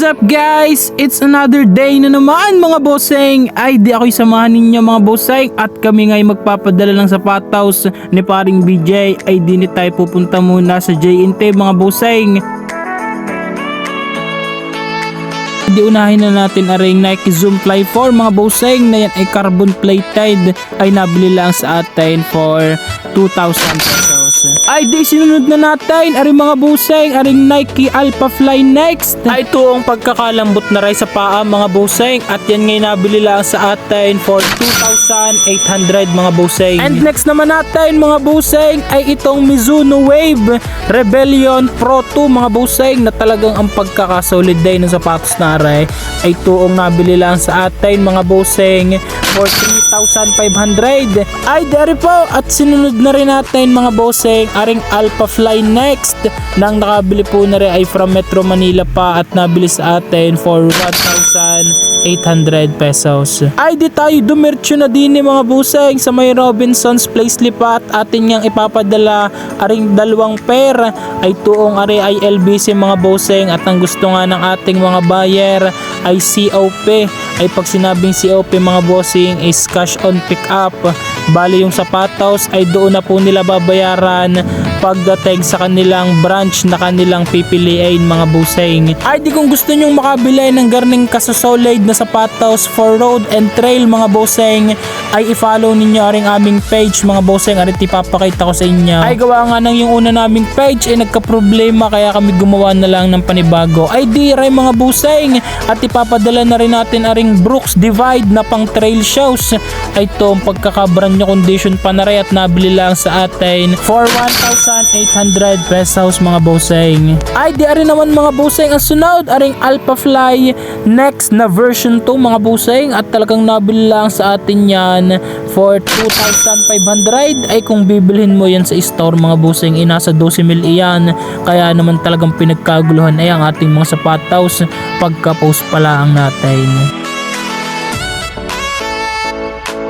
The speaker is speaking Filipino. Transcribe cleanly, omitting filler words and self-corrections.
What's up guys? It's another day na naman mga bossing. Ay di ako'y samahan ninyo mga bossing. At kami nga'y magpapadala ng sapatos ni paring BJ. Ay di tayo pupunta muna sa J&T mga bossing. Di unahin na natin aring Nike Zoom Fly 4 mga bossing na yan ay carbon plated, ay nabili lang sa atin for 2,000 pesos. Ay di sinunod na natin aring mga bossing, aring Nike Alpha Fly next. Ay ito ang pagkakalambot na rin sa paa mga bossing, at yan ngay nabili lang sa atin for 2,800 mga bossing. And next naman natin mga bossing ay itong Mizuno Wave Rebellion Pro 2 mga bossing, na talagang ang pagkakasolid din ng sapatos na ay tuong nabili lang sa atin mga bossing for 3,500. Ay dari po, at sinunod na rin natin mga bossing aring Alpha Fly next, nang nakabili po na rin ay from Metro Manila pa, at nabili sa atin for 1,800 pesos. Ay di tayo dumirtsyo na din mga bossing sa may Robinson's Place Lipat. Atin niyang ipapadala aring dalawang pair ay tuong ari ay LBC mga bossing, at ang gusto nga ng ating mga buyer ay COP. Ay pag sinabing COP mga bossing is cash on pick up. Bali yung sapatos ay doon na po nila babayaran pagdating sa kanilang branch na kanilang pipiliin mga bossing. Ay di kung gusto nyong makabili ng garning kasosolid na sapatos for road and trail mga bossing, ay i-follow ninyo aring aming page mga bossing. Arit ipapakita ko sa inyo. Ay gawa nga ng yung una naming page ay nagka-problema, kaya kami gumawa na lang ng panibago. Ay di ray mga bossing, at ipapadala na rin natin aring Brooks Divide na pang trail shoes. Ay to ang pagkakabrand nyo condition pa na rin, at nabili lang sa atin for 1,800 pesos mga bossing. Ay di ari naman mga bossing ang sunod aring Alpha Fly next na version 2 mga bossing, at talagang nabili lang sa atin yan for 2,500. Ay kung bibilhin mo yan sa store mga bossing, nasa 12,000 iyan. Kaya naman talagang pinagkaguluhan ay ang ating mga sapatos pagka-post pa lang natin.